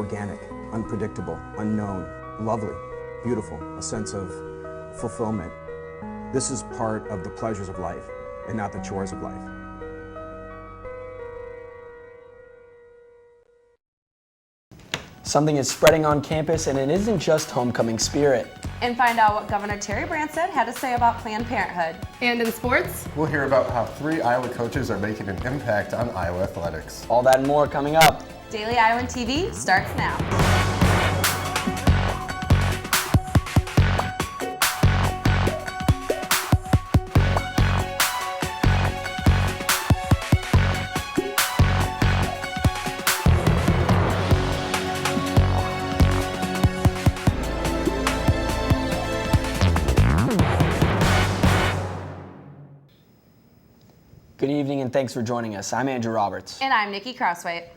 organic, unpredictable, unknown, lovely, beautiful, a sense of fulfillment. This is part of the pleasures of life and not the chores of life. Something is spreading on campus, and it isn't just homecoming spirit. And find out what Governor Terry Branstad had to say about Planned Parenthood. And in sports, we'll hear about how 3 Iowa coaches are making an impact on Iowa athletics. All that and more coming up. Daily Iowan TV starts now. Good evening and thanks for joining us. I'm Andrew Roberts. And I'm Nikki Crossway.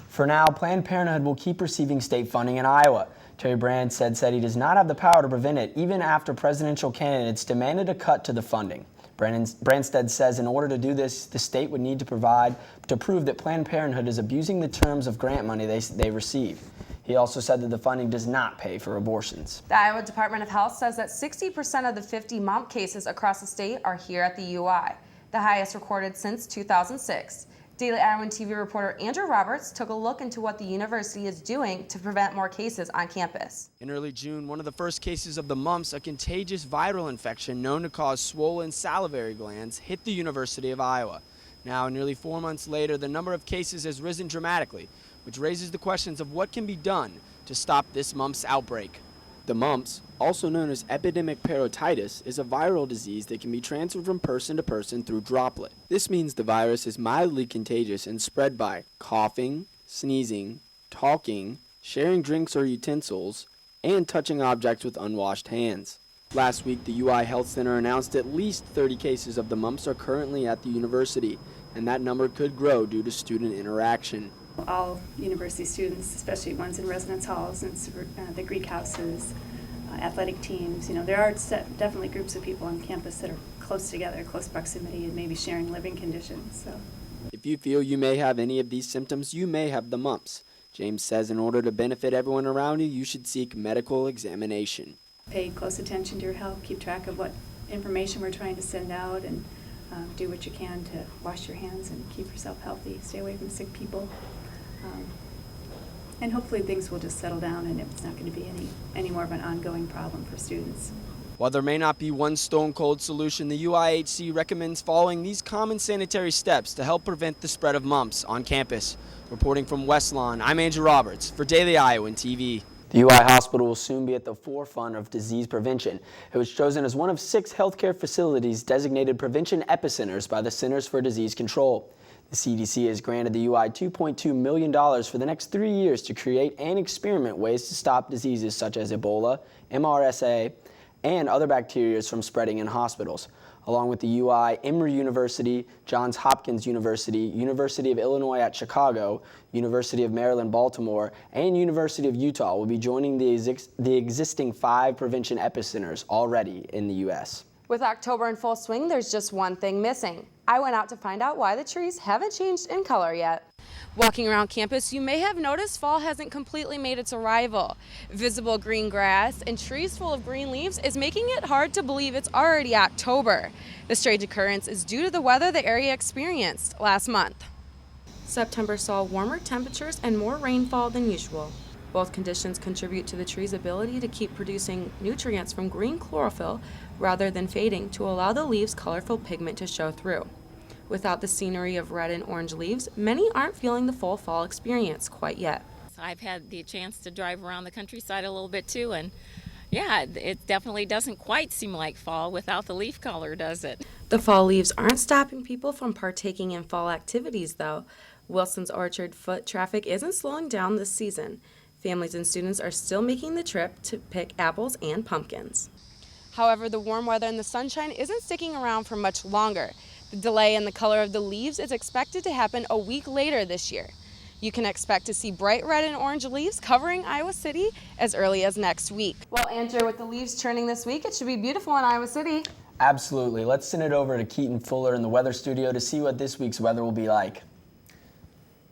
For now, Planned Parenthood will keep receiving state funding in Iowa. Terry Branstad said he does not have the power to prevent it, even after presidential candidates demanded a cut to the funding. Branstad says in order to do this, the state would need to prove that Planned Parenthood is abusing the terms of grant money they receive. He also said that the funding does not pay for abortions. The Iowa Department of Health says that 60% of the 50 MUMP cases across the state are here at the UI, the highest recorded since 2006. Daily Iowan TV reporter Andrew Roberts took a look into what the university is doing to prevent more cases on campus. In early June, one of the first cases of the mumps, a contagious viral infection known to cause swollen salivary glands, hit the University of Iowa. Now, nearly 4 months later, the number of cases has risen dramatically, which raises the questions of what can be done to stop this mumps outbreak. The mumps, also known as epidemic parotitis, is a viral disease that can be transferred from person to person through droplet. This means the virus is mildly contagious and spread by coughing, sneezing, talking, sharing drinks or utensils, and touching objects with unwashed hands. Last week, the UI Health Center announced at least 30 cases of the mumps are currently at the university, and that number could grow due to student interaction. All university students, especially ones in residence halls and the Greek houses, athletic teams, there are definitely groups of people on campus that are close together, close proximity, and maybe sharing living conditions. So, if you feel you may have any of these symptoms, you may have the mumps. James says in order to benefit everyone around you, you should seek medical examination. Pay close attention to your health, keep track of what information we're trying to send out, and do what you can to wash your hands and keep yourself healthy. Stay away from sick people. And hopefully things will just settle down and it's not going to be any more of an ongoing problem for students. While there may not be one stone-cold solution, the UIHC recommends following these common sanitary steps to help prevent the spread of mumps on campus. Reporting from West Lawn, I'm Andrew Roberts for Daily Iowan TV. The UI hospital will soon be at the forefront of disease prevention. It was chosen as one of 6 healthcare facilities designated prevention epicenters by the Centers for Disease Control. The CDC has granted the UI $2.2 million for the next 3 years to create and experiment ways to stop diseases such as Ebola, MRSA, and other bacteria from spreading in hospitals. Along with the UI, Emory University, Johns Hopkins University, University of Illinois at Chicago, University of Maryland, Baltimore, and University of Utah will be joining the existing 5 prevention epicenters already in the U.S. With October in full swing, there's just one thing missing. I went out to find out why the trees haven't changed in color yet. Walking around campus, you may have noticed fall hasn't completely made its arrival. Visible green grass and trees full of green leaves is making it hard to believe it's already October. The strange occurrence is due to the weather the area experienced last month. September saw warmer temperatures and more rainfall than usual. Both conditions contribute to the tree's ability to keep producing nutrients from green chlorophyll rather than fading to allow the leaves' colorful pigment to show through. Without the scenery of red and orange leaves, many aren't feeling the full fall experience quite yet. I've had the chance to drive around the countryside a little bit too, and yeah, it definitely doesn't quite seem like fall without the leaf color, does it? The fall leaves aren't stopping people from partaking in fall activities, though. Wilson's Orchard foot traffic isn't slowing down this season. Families and students are still making the trip to pick apples and pumpkins. However, the warm weather and the sunshine isn't sticking around for much longer. The delay in the color of the leaves is expected to happen a week later this year. You can expect to see bright red and orange leaves covering Iowa City as early as next week. Well, Andrew, with the leaves turning this week, it should be beautiful in Iowa City. Absolutely. Let's send it over to Keaton Fuller in the weather studio to see what this week's weather will be like.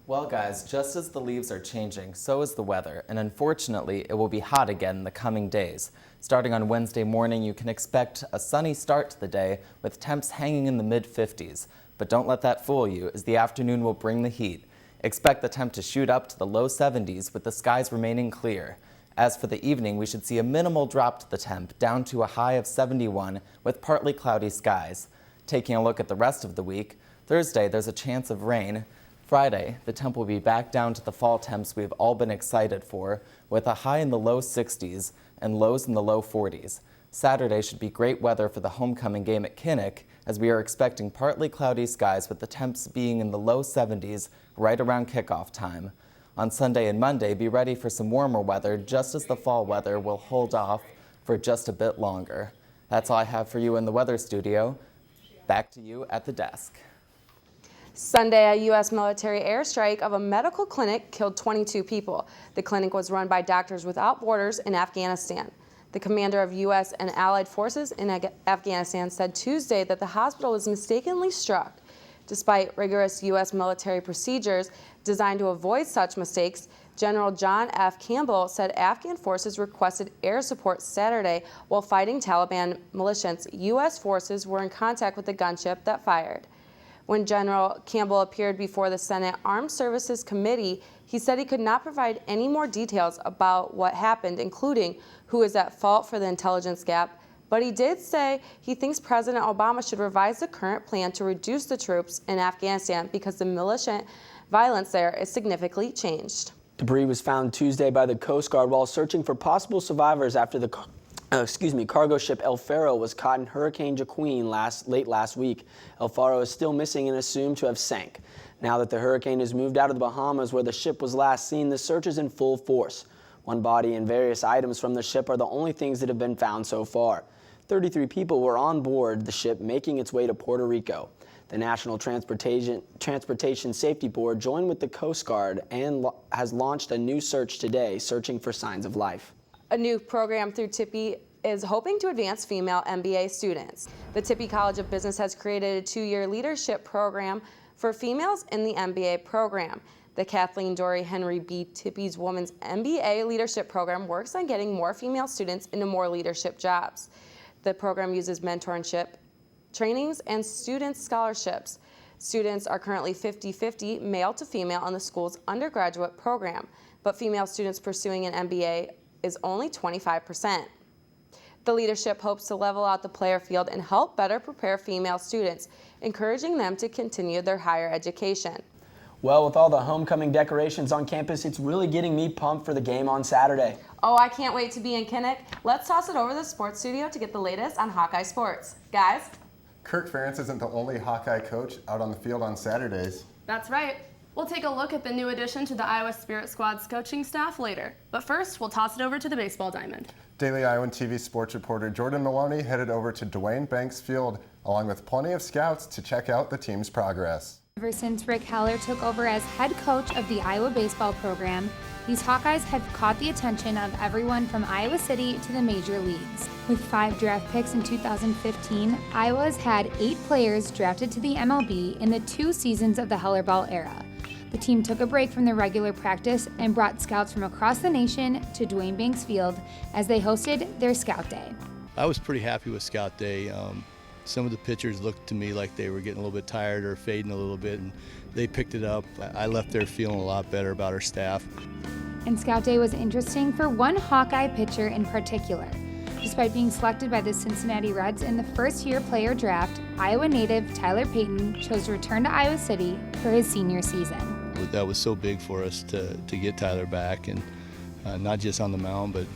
Well guys, just as the leaves are changing, so is the weather, and unfortunately it will be hot again in the coming days. Starting on Wednesday morning, you can expect a sunny start to the day with temps hanging in the mid-50s. But don't let that fool you, as the afternoon will bring the heat. Expect the temp to shoot up to the low 70s with the skies remaining clear. As for the evening, we should see a minimal drop to the temp, down to a high of 71 with partly cloudy skies. Taking a look at the rest of the week, Thursday there's a chance of rain. Friday, the temp will be back down to the fall temps we've all been excited for, with a high in the low 60s and lows in the low 40s. Saturday should be great weather for the homecoming game at Kinnick, as we are expecting partly cloudy skies with the temps being in the low 70s right around kickoff time. On Sunday and Monday, be ready for some warmer weather, just as the fall weather will hold off for just a bit longer. That's all I have for you in the weather studio. Back to you at the desk. Sunday, a U.S. military airstrike of a medical clinic killed 22 people. The clinic was run by Doctors Without Borders in Afghanistan. The commander of U.S. and allied forces in Afghanistan said Tuesday that the hospital was mistakenly struck. Despite rigorous U.S. military procedures designed to avoid such mistakes, General John F. Campbell said Afghan forces requested air support Saturday while fighting Taliban militias. U.S. forces were in contact with the gunship that fired. When General Campbell appeared before the Senate Armed Services Committee, he said he could not provide any more details about what happened, including who is at fault for the intelligence gap. But he did say he thinks President Obama should revise the current plan to reduce the troops in Afghanistan because the militant violence there is significantly changed. Debris was found Tuesday by the Coast Guard while searching for possible survivors after the cargo ship El Faro was caught in Hurricane Joaquin late last week. El Faro is still missing and assumed to have sank. Now that the hurricane has moved out of the Bahamas where the ship was last seen, the search is in full force. One body and various items from the ship are the only things that have been found so far. 33 people were on board the ship making its way to Puerto Rico. The National Transportation Safety Board joined with the Coast Guard and has launched a new search today, searching for signs of life. A new program through Tippie is hoping to advance female MBA students. The Tippie College of Business has created a 2-year leadership program for females in the MBA program. The Kathleen Dory Henry B. Tippie's Women's MBA Leadership Program works on getting more female students into more leadership jobs. The program uses mentorship, trainings, and student scholarships. Students are currently 50-50 male to female on the school's undergraduate program, but female students pursuing an MBA is only 25%. The leadership hopes to level out the player field and help better prepare female students, encouraging them to continue their higher education. Well, with all the homecoming decorations on campus, it's really getting me pumped for the game on Saturday. Oh, I can't wait to be in Kinnick. Let's toss it over to the sports studio to get the latest on Hawkeye sports. Guys? Kirk Ferentz isn't the only Hawkeye coach out on the field on Saturdays. That's right. We'll take a look at the new addition to the Iowa Spirit Squad's coaching staff later. But first, we'll toss it over to the baseball diamond. Daily Iowan TV sports reporter Jordan Maloney headed over to Dwayne Banks Field, along with plenty of scouts to check out the team's progress. Ever since Rick Heller took over as head coach of the Iowa baseball program, these Hawkeyes have caught the attention of everyone from Iowa City to the major leagues. With 5 draft picks in 2015, Iowa has had 8 players drafted to the MLB in the 2 seasons of the Heller Ball era. The team took a break from their regular practice and brought scouts from across the nation to Dwayne Banks Field as they hosted their Scout Day. I was pretty happy with Scout Day. Some of the pitchers looked to me like they were getting a little bit tired or fading a little bit, and they picked it up. I left there feeling a lot better about our staff. And Scout Day was interesting for one Hawkeye pitcher in particular. Despite being selected by the Cincinnati Reds in the first-year player draft, Iowa native Tyler Payton chose to return to Iowa City for his senior season. That was so big for us to get Tyler back, and not just on the mound, but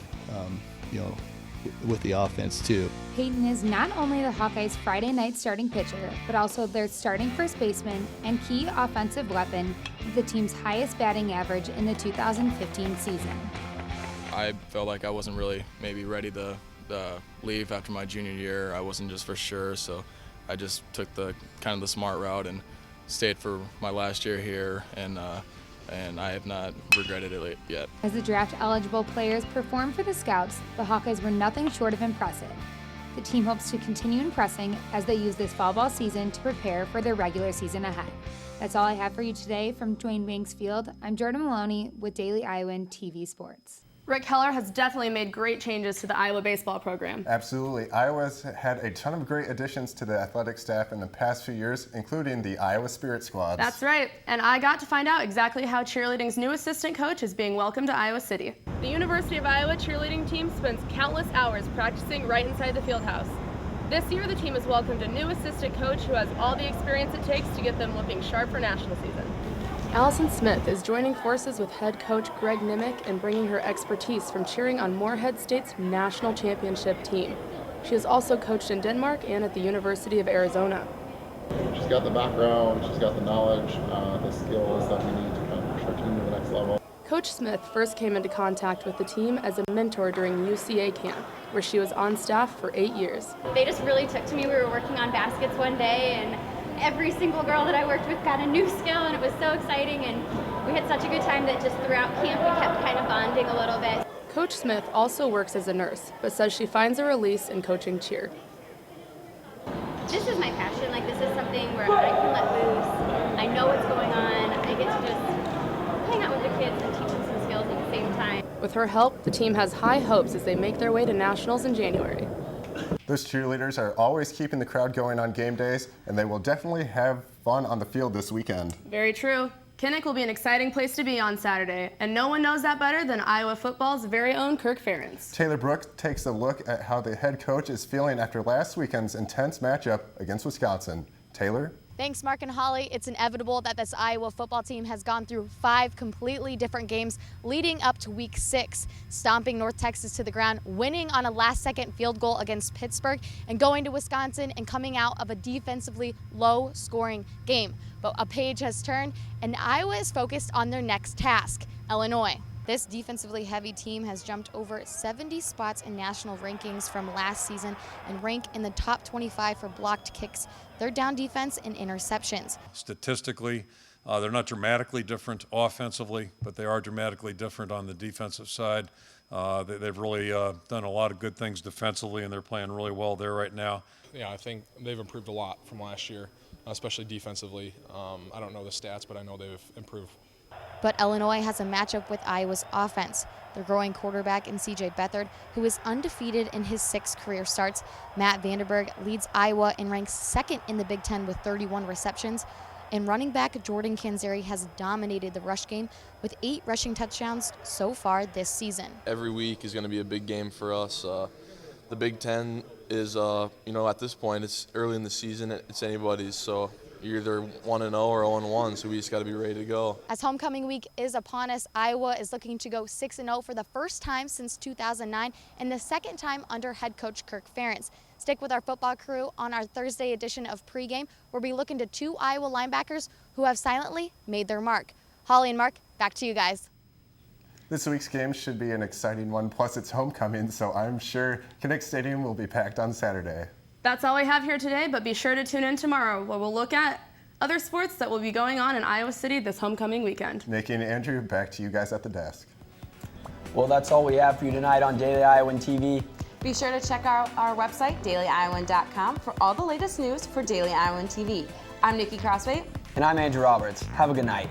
with the offense too. Payton is not only the Hawkeyes' Friday night starting pitcher, but also their starting first baseman and key offensive weapon with the team's highest batting average in the 2015 season. I felt like I wasn't really maybe ready to leave after my junior year. I wasn't just for sure, so I just took the smart route and stayed for my last year here, and I have not regretted it yet. As the draft-eligible players performed for the Scouts, the Hawkeyes were nothing short of impressive. The team hopes to continue impressing as they use this fall ball season to prepare for their regular season ahead. That's all I have for you today from Duane Banks Field. I'm Jordan Maloney with Daily Iowan TV Sports. Rick Keller has definitely made great changes to the Iowa baseball program. Absolutely. Iowa's had a ton of great additions to the athletic staff in the past few years, including the Iowa Spirit Squads. That's right, and I got to find out exactly how cheerleading's new assistant coach is being welcomed to Iowa City. The University of Iowa cheerleading team spends countless hours practicing right inside the field house. This year, the team has welcomed a new assistant coach who has all the experience it takes to get them looking sharp for national season. Allison Smith is joining forces with head coach Greg Nimick and bringing her expertise from cheering on Moorhead State's national championship team. She has also coached in Denmark and at the University of Arizona. She's got the background, she's got the knowledge, the skills that we need to kind of push our team to the next level. Coach Smith first came into contact with the team as a mentor during UCA camp, where she was on staff for 8 years. They just really took to me. We were working on baskets one day, and every single girl that I worked with got a new skill, and it was so exciting, and we had such a good time that just throughout camp we kept kind of bonding a little bit. Coach Smith also works as a nurse, but says she finds a release in coaching cheer. This is my passion. Like, this is something where I can let loose. I know what's going on. I get to just hang out with the kids and teach them some skills at the same time. With her help, the team has high hopes as they make their way to nationals in January. Those cheerleaders are always keeping the crowd going on game days, and they will definitely have fun on the field this weekend. Very true. Kinnick will be an exciting place to be on Saturday, and no one knows that better than Iowa football's very own Kirk Ferentz. Taylor Brooks takes a look at how the head coach is feeling after last weekend's intense matchup against Wisconsin. Taylor? Thanks, Mark and Holly. It's inevitable that this Iowa football team has gone through 5 completely different games leading up to week 6, stomping North Texas to the ground, winning on a last-second field goal against Pittsburgh, and going to Wisconsin and coming out of a defensively low-scoring game. But a page has turned, and Iowa is focused on their next task, Illinois. This defensively heavy team has jumped over 70 spots in national rankings from last season and rank in the top 25 for blocked kicks, third down defense, and interceptions. Statistically, they're not dramatically different offensively, but they are dramatically different on the defensive side. They've really done a lot of good things defensively, and they're playing really well there right now. Yeah, I think they've improved a lot from last year, especially defensively. I don't know the stats, but I know they've improved. But Illinois has a matchup with Iowa's offense. Their growing quarterback in C.J. Beathard, who is undefeated in his 6 career starts. Matt Vanderberg leads Iowa and ranks 2nd in the Big Ten with 31 receptions. And running back Jordan Canzeri has dominated the rush game with 8 rushing touchdowns so far this season. Every week is going to be a big game for us. The Big Ten is, at this point, it's early in the season. It's anybody's, so you're either 1-0 or 0-1, so we just got to be ready to go. As homecoming week is upon us, Iowa is looking to go 6-0 for the first time since 2009 and the second time under head coach Kirk Ferentz. Stick with our football crew on our Thursday edition of Pregame. We'll be looking to 2 Iowa linebackers who have silently made their mark. Holly and Mark, back to you guys. This week's game should be an exciting one, plus it's homecoming, so I'm sure Kinnick Stadium will be packed on Saturday. That's all we have here today, but be sure to tune in tomorrow where we'll look at other sports that will be going on in Iowa City this homecoming weekend. Nikki and Andrew, back to you guys at the desk. Well, that's all we have for you tonight on Daily Iowan TV. Be sure to check out our website, dailyiowan.com, for all the latest news for Daily Iowan TV. I'm Nikki Crossway. And I'm Andrew Roberts. Have a good night.